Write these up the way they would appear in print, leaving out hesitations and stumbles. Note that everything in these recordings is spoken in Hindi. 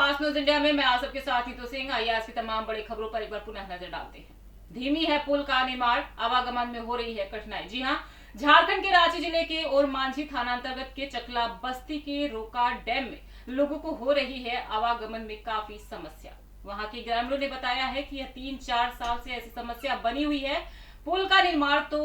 फास्ट न्यूज इंडिया में मैं आप सबके साथ नीतू सिंह। आइए आज की तमाम बड़ी खबरों पर एक बार पुनः नजर डालते हैं। धीमी है पुल का निर्माण, आवागमन में हो रही है कठिनाई। जी हां, झारखंड के रांची जिले के और मांझी थाना अंतर्गत के चकला बस्ती के रोका डैम में लोगों को हो रही है आवागमन में काफी समस्या। वहां के ग्रामीणों ने बताया है कि यह 3-4 साल से ऐसी समस्या बनी हुई है। पुल का निर्माण तो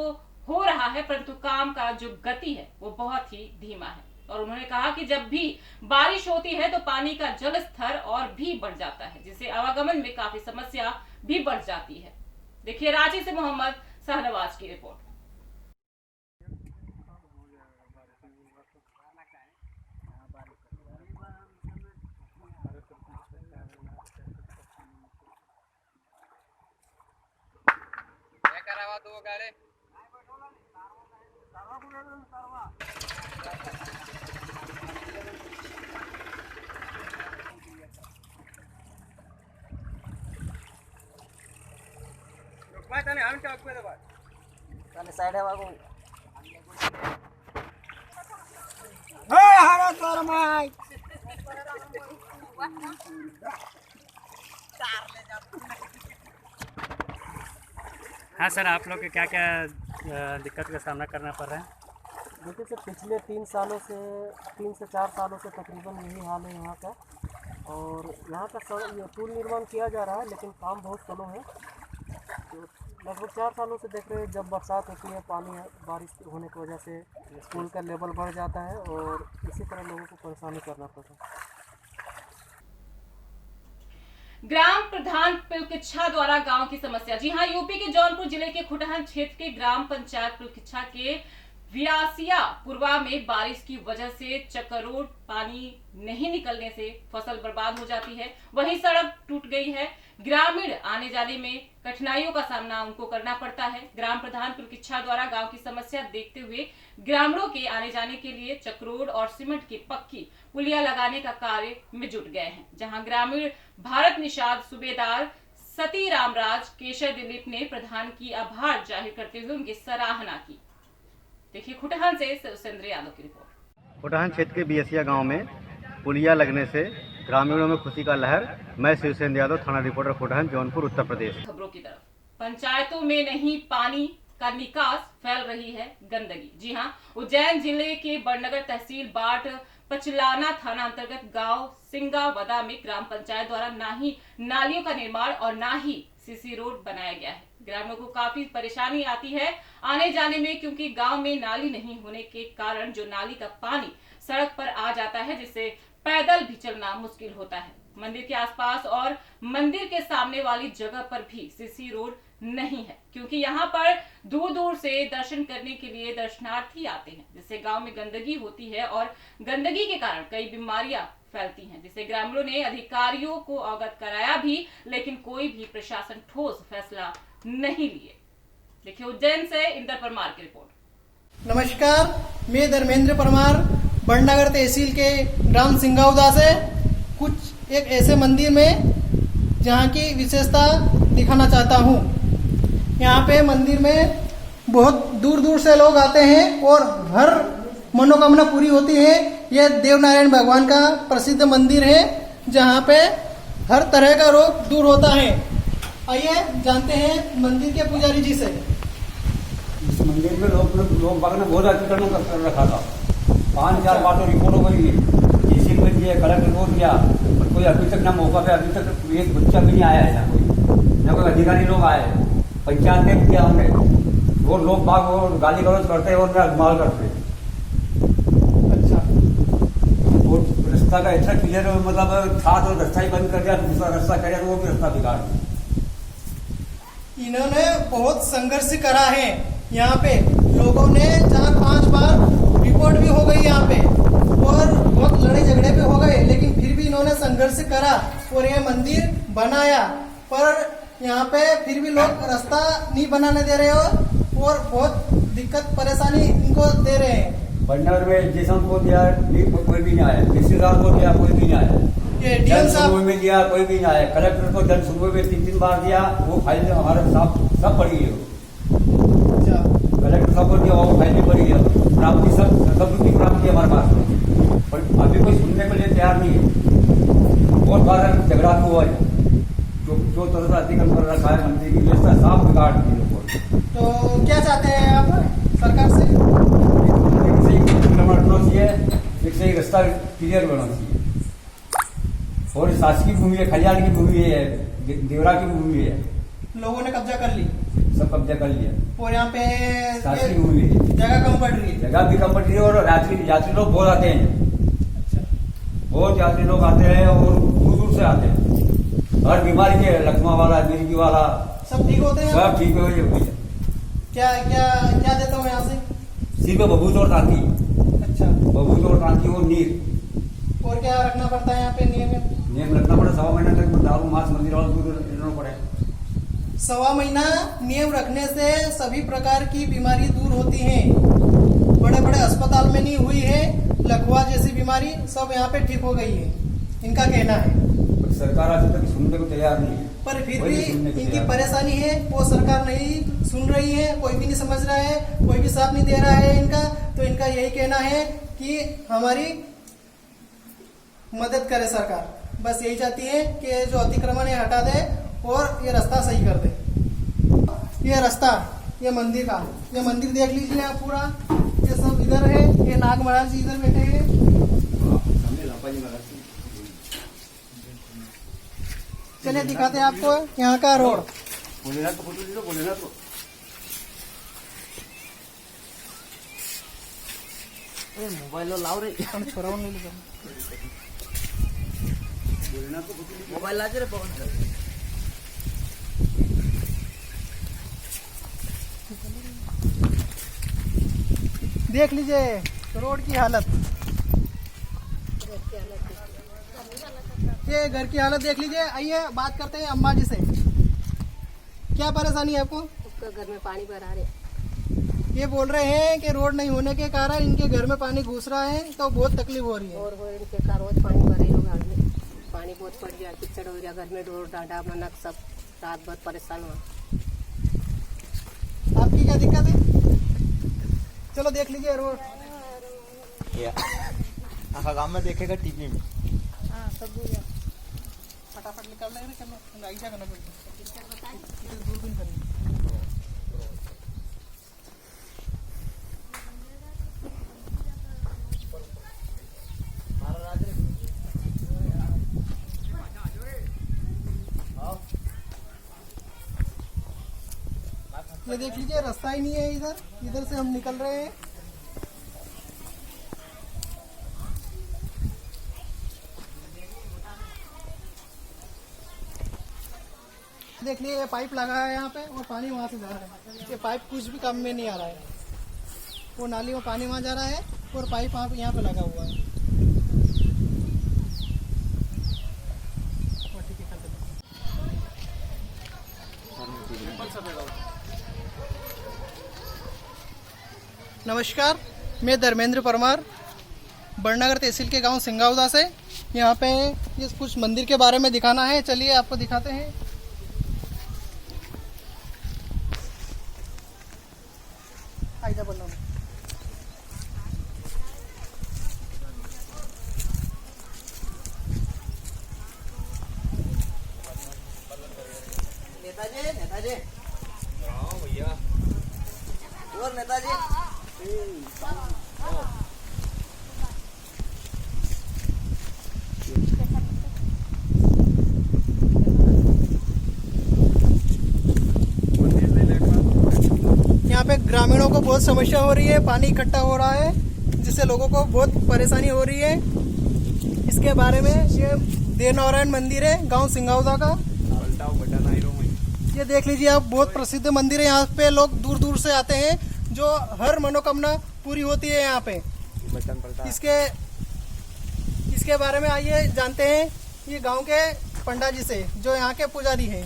हो रहा है परंतु काम का जो गति है वो बहुत ही धीमा है। और उन्होंने कहा कि जब भी बारिश होती है तो पानी का जल स्तर और भी बढ़ जाता है, जिससे आवागमन में काफी समस्या भी बढ़ जाती है। देखिए रांची से मोहम्मद शाहनवाज की रिपोर्ट। दो गाड़े तने हम चौक पे दबा तने साइड है वागो ए हरा तोर माई हाँ सर, आप लोग के क्या क्या दिक्कत का सामना करना पड़ रहा है? देखिए सर, पिछले 3 से 4 सालों से तकरीबन यही हाल है यहाँ का। और यहाँ का ये पुल निर्माण किया जा रहा है लेकिन काम बहुत स्लो है। तो लगभग 4 सालों से देख रहे हैं, जब बरसात होती है पानी बारिश होने की वजह से पुल का लेवल बढ़ जाता है और इसी तरह लोगों को परेशानी करना पड़ता है। ग्राम प्रधान पुलकिच्छा द्वारा गांव की समस्या। जी हां, यूपी के जौनपुर जिले के खुटहन क्षेत्र के ग्राम पंचायत पुलकिच्छा के व्यासिया पूर्वा में बारिश की वजह से चक्करोड पानी नहीं निकलने से फसल बर्बाद हो जाती है। वहीं सड़क टूट गई है। ग्रामीण आने जाने में कठिनाइयों का सामना उनको करना पड़ता है। ग्राम प्रधान पुलकिच्छा द्वारा गांव की समस्या देखते हुए ग्रामीणों के आने जाने के लिए चक्करोड और सीमेंट की पक्की पुलिया लगाने का कार्य में जुट गए हैं। जहां ग्रामीण भारत निषाद सूबेदार सती रामराज केशर दिलीप ने प्रधान की आभार जाहिर करते हुए उनकी सराहना की। देखिए खुटहन से सुरेंद्र यादव की रिपोर्ट। खुटहन क्षेत्र के बियसिया गांव में पुलिया लगने से ग्रामीणों में खुशी का लहर। मैं सुरेंद्र यादव, थाना रिपोर्टर, खुटहन, जौनपुर, उत्तर प्रदेश। खबरों की तरफ। पंचायतों में नहीं पानी का निकास, फैल रही है गंदगी। जी हां, उज्जैन जिले के बड़नगर तहसील बाट पचलाना थाना अंतर्गत गांव सिंगावदा में ग्राम पंचायत द्वारा ना ही नालियों का निर्माण और ना ही सीसी रोड बनाया गया है। ग्रामीणों को काफी परेशानी आती है आने जाने में, क्योंकि गांव में नाली नहीं होने के कारण जो नाली का पानी सड़क पर आ जाता है, जिससे पैदल भी चलना मुश्किल होता है। मंदिर के आसपास और मंदिर के सामने वाली जगह पर भी सीसी रोड नहीं है, क्योंकि यहाँ पर दूर दूर से दर्शन करने के लिए दर्शनार्थी आते हैं, जिससे गांव में गंदगी होती है और गंदगी के कारण कई बीमारियां फैलती हैं, जिससे ग्रामीणों ने अधिकारियों को अवगत कराया भी, लेकिन कोई भी प्रशासन ठोस फैसला नहीं लिए। देखिए उज्जैन से इंदर परमार की रिपोर्ट। नमस्कार, मैं धर्मेंद्र परमार बड़नगर तहसील के ग्राम सिंगावदा से कुछ एक ऐसे मंदिर में जहाँ की विशेषता दिखाना चाहता हूँ। यहाँ पे मंदिर में बहुत दूर दूर से लोग आते हैं और हर मनोकामना पूरी होती है। यह देवनारायण भगवान का प्रसिद्ध मंदिर है जहाँ पे हर तरह का रोग दूर होता है। आइए जानते हैं मंदिर के पुजारी जी से। इस मंदिर में लोग बाग ने बहुत अतिक्रमण कर रखा था। 5-4 बार तो रिपोर्ट हो गई, डीसी को दिया, कलेक्टर को दिया, और कोई अभी तक ना मौका पे अभी तक एक बच्चा भी नहीं आया है, ना कोई अधिकारी लोग आए। पंचायत ने किया हमने, वो लोग बाग और गाली गलौज करते हैं और माल करते हैं। अच्छा, और रास्ता का ऐसा क्लियर मतलब था तो रास्ता ही बंद कर दिया, दूसरा रास्ता कर दिया तो वो भी रास्ता बिगाड़ दिया। इन्होंने बहुत संघर्ष करा है। यहाँ पे लोगों ने 4-5 बार रिपोर्ट भी हो गई यहाँ पे और बहुत लड़ाई झगड़े भी हो गए, लेकिन फिर भी इन्होंने संघर्ष करा और ये मंदिर बनाया। पर यहाँ पे फिर भी लोग रास्ता नहीं बनाने दे रहे हो और बहुत दिक्कत परेशानी इनको दे रहे हैं। बड़नगर में जेसन को दिया, कोई भी नहीं आया। तहसीलदार को दिया, कोई भी नहीं आया। ये डीएम साहब में दिया, कोई भी नहीं आया। कलेक्टर को जन सुनवाई में 3 बार दिया, वो फाइल हमारे साथ सब पड़ी है। कलेक्टर साहब को दिया, वो फाइल भी पड़ी है। प्राप्ति सब की प्राप्ति हमारे पास, पर अभी कोई सुनने के लिए तैयार नहीं है। और बात हो जाए। जो तरह से अतिक्रमण कर रखा है मंदिर की व्यवस्था साफ बिगाड़ दी लोगों ने। तो क्या चाहते हैं आप सरकार से? एक सही अतिक्रमण होना चाहिए, एक सही रास्ता क्लियर होना चाहिए। और शासकीय भूमि है, खलियान की भूमि है, देवरा की भूमि है, लोगों ने कब्जा कर ली सब कब्जा कर लिया। और यहाँ पे शासकीय भूमि है, जगह कम पड़ रही है। जगह भी कम पड़ रही है और यात्री लोग बहुत आते हैं। अच्छा, बहुत यात्री लोग आते हैं और दूर दूर से आते हैं। हर बीमारी के लकवा वाला, मिर्गी वाला, सब ठीक होते हैं? सब ठीक हो जाए। क्या क्या क्या देता हूँ यहाँ से? सिर्फ बबूत और टांकी, अच्छा, बबूत और टांकी और नीर। और क्या रखना पड़ता है यहाँ पे नियम रखना पड़े। 1.25 महीने तक दारू मांस मंदिर वाला दूध लेना पड़े। 1.25 महीना नियम रखने से सभी प्रकार की बीमारी दूर होती है। बड़े बड़े अस्पताल में नहीं हुई है लकवा जैसी बीमारी, सब यहाँ पे ठीक हो गई है, इनका कहना है। पर सरकार आज तक सुनने को तैयार नहीं है। पर फिर कोई भी सुनने को इनकी तैयार परेशानी है, वो सरकार नहीं सुन रही है, कोई भी नहीं समझ रहा है, कोई भी साथ नहीं दे रहा है इनका। तो इनका यही कहना है कि हमारी मदद करे सरकार, बस यही चाहती है कि जो अतिक्रमण है हटा दे और ये रास्ता सही कर दे। ये रास्ता, ये मंदिर का, ये मंदिर देख लीजिए आप पूरा, ये सब इधर है, ये नाग महाराज जी इधर बैठे हैं। चलिए दिखाते हैं आपको यहाँ का रोड। बोलेना तो फोटो लीजिए, बोलेना तो मोबाइल लाओ रे, छोरा नहीं लेकर बोलेना तो फोटो लीजिए। मोबाइल ला रे पवन। देख लीजिए रोड की हालत, ये घर की हालत देख लीजिए। आइए बात करते हैं अम्मा जी से। क्या परेशानी है आपको? उसका घर में पानी भरा रहे। ये बोल रहे हैं कि रोड नहीं होने के कारण इनके घर में पानी घुस रहा है, तो बहुत तकलीफ हो रही है। और इनके कारण रोज पानी भरे लोग घर में, पानी बहुत पड़ गया, कीचड़ हो गया घर में, डोर डांडा मनक सब, रात भर परेशान हुआ। आपकी क्या दिक्कत है? चलो देख लीजिए रोड। आखा गांव में देखेगा टीवी में। हाँ सब फटाफट निकाल लेंगे, करना ऐसा करना पड़ेगा, दूरबीन करनी। ये देख लीजिए रास्ता ही नहीं है इधर, इधर से हम निकल रहे हैं। देख लिए ये पाइप लगा है यहाँ पे और पानी वहाँ से जा रहा है। ये पाइप कुछ भी काम में नहीं आ रहा है, वो नाली में पानी वहाँ जा रहा है और पाइप यहाँ पे लगा हुआ है। नमस्कार, मैं धर्मेंद्र परमार बड़नगर तहसील के गांव सिंगावदा से। यहाँ पे ये कुछ मंदिर के बारे में दिखाना है, चलिए आपको दिखाते हैं। आइजा बोलो। नेताजी हाँ भैया, और नेताजी यहाँ पे ग्रामीणों को बहुत समस्या हो रही है, पानी इकट्ठा हो रहा है जिससे लोगों को बहुत परेशानी हो रही है। इसके बारे में ये देव नारायण मंदिर है गांव सिंगावदा का। ये देख लीजिए आप, बहुत प्रसिद्ध मंदिर है। यहाँ पे लोग दूर दूर से आते हैं, जो हर मनोकामना पूरी होती है यहाँ पे। इसके बारे में आइए जानते हैं ये गांव के पंडा जी से, जो यहाँ के पुजारी हैं।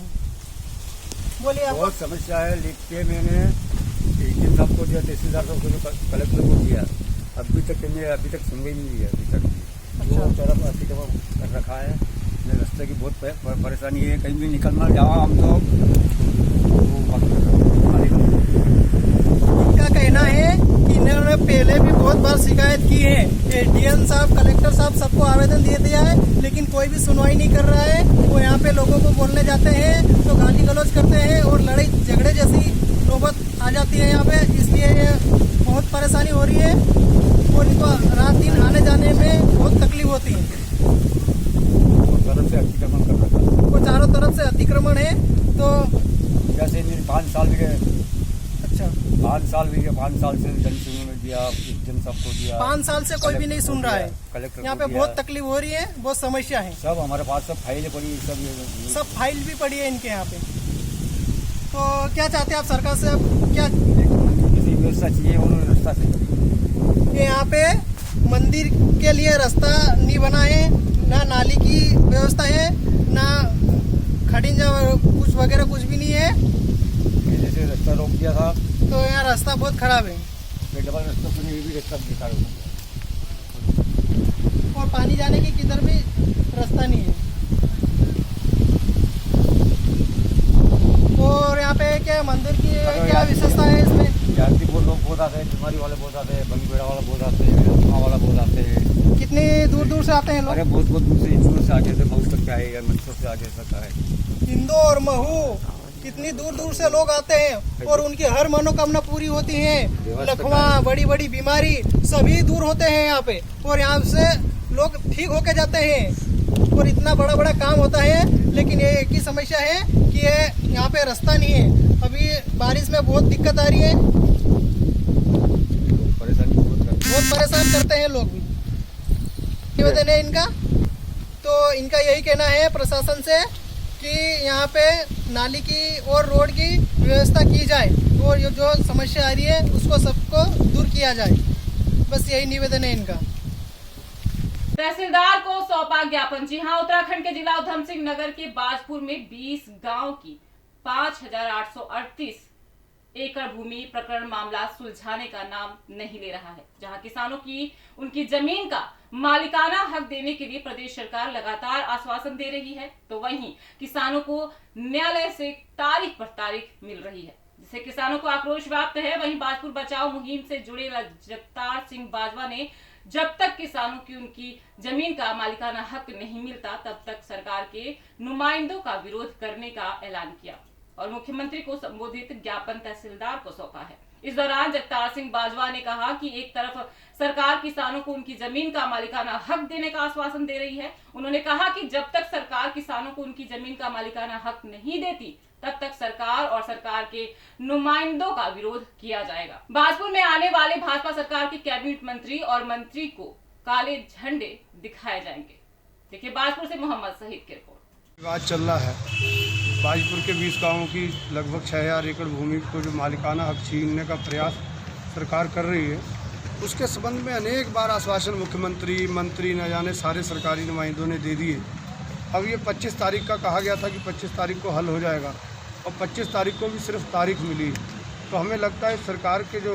बोलिए आप। बहुत समस्या है, लिख के मैंने डीएम साहब को दिया, तहसीलदार साहब को दिया, कलेक्टर को दिया, अभी तक सुनवाई नहीं हुई है। अभी तक वो तरफ अतिक्रमण कर रखा है। मेरे रास्ते की बहुत परेशानी है, कहीं भी निकलना जाओ हम तो इनका कहना है कि इन्होंने पहले भी बहुत बार शिकायत की है, डीएम साहब, कलेक्टर साहब सबको आवेदन दे दिया है, लेकिन कोई भी सुनवाई नहीं कर रहा है। वो यहाँ पे लोगों को बोलने जाते हैं तो गाली गलौज करते हैं और लड़ाई झगड़े जैसी नौबत आ जाती है यहाँ पे। इसलिए ये बहुत परेशानी हो रही है और इनको रात दिन आने जाने में बहुत तकलीफ होती है। वो चारों तरफ से अतिक्रमण है। तो जैसे 5 साल भी गए, अच्छा 5 साल भी गए, 5 साल से जन सुनने में दिया, जन सबको दिया, 5 साल से कोई भी नहीं सुन रहा है। कलेक्टर यहाँ पे बहुत तकलीफ हो रही है, बहुत समस्या है। सब हमारे पास सब फाइलें पड़ी, सब फाइल भी पड़ी है इनके यहाँ पे। तो क्या चाहते हैं आप सरकार से? अब क्या किसी व्यवस्था चाहिए, उन्होंने रास्ता चाहिए। ये यहाँ पे मंदिर के लिए रास्ता नहीं बना है, ना नाली की व्यवस्था है, ना खड़िंजा कुछ वगैरह कुछ भी नहीं है। जैसे रास्ता रोक दिया था तो यहाँ रास्ता बहुत खराब है डबल रास्ता पर भी रास्ता बेकार हो गया। और पानी जाने की किधर भी रास्ता नहीं है। और यहाँ पे क्या मंदिर की क्या विशेषता है इसमें? यात्रीपुर लोग बहुत आते हैं, बीमारी वाले बहुत आते हैं, बंगीबेड़ा वाला बहुत आते हैं, वाला बहुत आते हैं। कितनी दूर दूर से आते हैं लोग? अरे बहुत दूर से, इंदौर से आगे से, महू तक आए, मंदसौर से आगे तक आए। इंदौर, महू, कितनी दूर दूर से लोग आते हैं और उनकी हर मनोकामना पूरी होती है। लकवा, बड़ी बड़ी बीमारी सभी दूर होते हैं यहाँ पे, और यहाँ से लोग ठीक होके जाते हैं। और इतना बड़ा बड़ा काम होता है, लेकिन ये एक ही समस्या है कि ये यहाँ पे रास्ता नहीं है। अभी बारिश में बहुत दिक्कत आ रही है, बहुत परेशान करते हैं लोग भी। निवेदन है इनका, तो इनका यही कहना है प्रशासन से कि यहाँ पे नाली की और रोड की व्यवस्था की जाए और ये जो समस्या आ रही है उसको सबको दूर किया जाए। बस यही निवेदन है इनका। तहसीलदार को सौंपा ज्ञापन। जी हां, उत्तराखंड के जिला उधम सिंह नगर के बाजपुर में 20 गांव की 5,838 एकड़ भूमि प्रकरण मामला सुलझाने का नाम नहीं ले रहा है। जहां किसानों की उनकी जमीन का मालिकाना हक देने के लिए प्रदेश सरकार लगातार आश्वासन दे रही है, तो वहीं किसानों को न्यायालय से तारीख पर तारीख मिल रही है, जिससे किसानों को आक्रोश व्याप्त है। वहीं बाजपुर बचाओ मुहिम से जुड़े जगतार सिंह बाजवा ने जब तक किसानों की उनकी जमीन का मालिकाना हक नहीं मिलता तब तक सरकार के नुमाइंदों का विरोध करने का ऐलान किया और मुख्यमंत्री को संबोधित ज्ञापन तहसीलदार को सौंपा है। इस दौरान जगतार सिंह बाजवा ने कहा कि एक तरफ सरकार किसानों को उनकी जमीन का मालिकाना हक देने का आश्वासन दे रही है। उन्होंने कहा कि जब तक सरकार किसानों को उनकी जमीन का मालिकाना हक नहीं देती तब तक सरकार और सरकार के नुमाइंदों का विरोध किया जाएगा। बाजपुर में आने वाले भाजपा सरकार के कैबिनेट मंत्री और मंत्री को काले झंडे दिखाए जाएंगे। देखिए बाजपुर से मोहम्मद शहीद की रिपोर्ट। विवाद चल रहा है। बाजपुर के 20 गांवों की लगभग 6,000 एकड़ भूमि को जो मालिकाना हक छीनने का प्रयास सरकार कर रही है, उसके संबंध में अनेक बार आश्वासन मुख्यमंत्री, मंत्री न जाने सारे सरकारी नुमाइंदों ने दे दिए। अब ये 25 तारीख का कहा गया था कि 25 तारीख को हल हो जाएगा और 25 तारीख को भी सिर्फ तारीख मिली। तो हमें लगता है सरकार के जो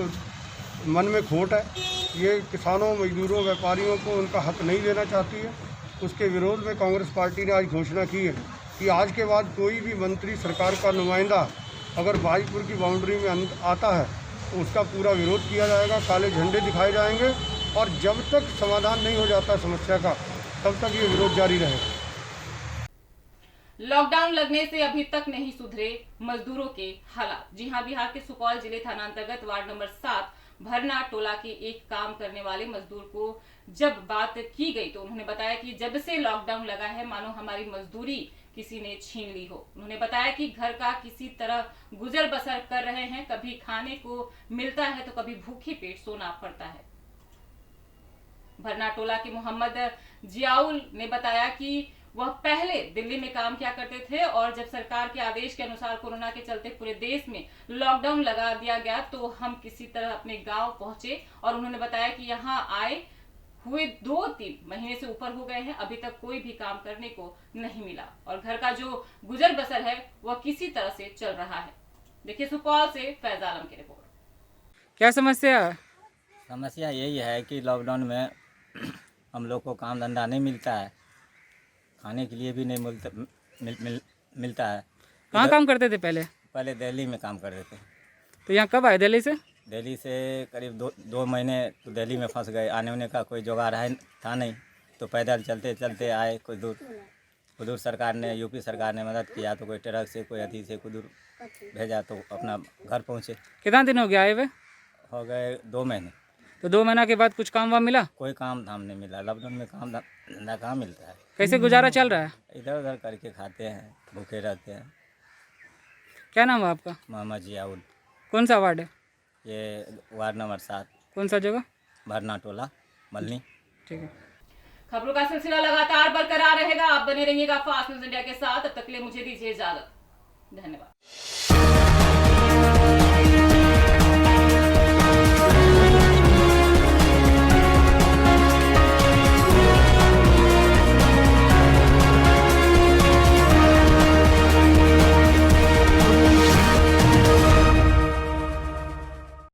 मन में खोट है, ये किसानों, मजदूरों, व्यापारियों को उनका हक नहीं देना चाहती है। उसके विरोध में कांग्रेस पार्टी ने आज घोषणा की है कि आज के बाद कोई भी मंत्री, सरकार का नुमाइंदा अगर बाजपुर की बाउंड्री में आता है तो उसका पूरा विरोध किया जाएगा, काले झंडे दिखाए जाएंगे और जब तक समाधान नहीं हो जाता समस्या का तब तक ये विरोध जारी रहेगा। लॉकडाउन लगने से अभी तक नहीं सुधरे मजदूरों के हालात। जी हां, बिहार के सुपौल जिले थाना अंतर्गत वार्ड नंबर 7 भरना टोला के एक काम करने वाले मजदूर को जब बात की गई तो उन्होंने बताया कि जब से लॉकडाउन लगा है मानो हमारी मजदूरी किसी ने छीन ली हो। उन्होंने बताया कि घर का किसी तरह गुजर बसर कर रहे हैं, कभी खाने को मिलता है तो कभी भूखे पेट सोना पड़ता है। भरना टोला के मोहम्मद जियाउल ने बताया कि वह पहले दिल्ली में काम किया करते थे और जब सरकार के आदेश के अनुसार कोरोना के चलते पूरे देश में लॉकडाउन लगा दिया गया तो हम किसी तरह अपने गांव पहुंचे और उन्होंने बताया कि यहां आए हुए 2-3 महीने से ऊपर हो गए हैं, अभी तक कोई भी काम करने को नहीं मिला और घर का जो गुजर बसर है वह किसी तरह से चल रहा है। देखिए सुपौल से फैज आलम की रिपोर्ट। क्या समस्या? समस्या यही है कि लॉकडाउन में हम लोग को काम धंधा नहीं मिलता है, खाने के लिए भी नहीं मिलता है। कहाँ काम करते थे पहले? पहले दिल्ली में काम करते थे। तो यहाँ कब आए दिल्ली से? दिल्ली से करीब 2 महीने तो दिल्ली में फंस गए। आने होने का कोई जुगाड़ है था नहीं, तो पैदल चलते चलते आए कुछ दूर सरकार ने, यूपी सरकार ने मदद किया, तो कोई ट्रक से कोई अथी से कुछ दूर भेजा, तो अपना घर पहुँचे। कितना दिन हो गया आए हुए? हो गए 2 महीने। तो 2 महीना के बाद कुछ काम वाम मिला? कोई काम धाम नहीं मिला। लॉकडाउन में काम धंधा कहाँ मिलता है। कैसे गुजारा चल रहा है? इधर उधर करके खाते हैं, भूखे रहते हैं। क्या नाम है आपका? मोहम्मद जियाउल। कौन सा वार्ड है? ये वार्ड नंबर 7। कौन सा जगह? भरना टोला, मलनी। ठीक है। खबरों का सिलसिला लगातार बरकरार रहेगा। आप बने रहिएगा फास्ट न्यूज इंडिया के साथ। तब तक के लिए मुझे दीजिए इजाजत। धन्यवाद।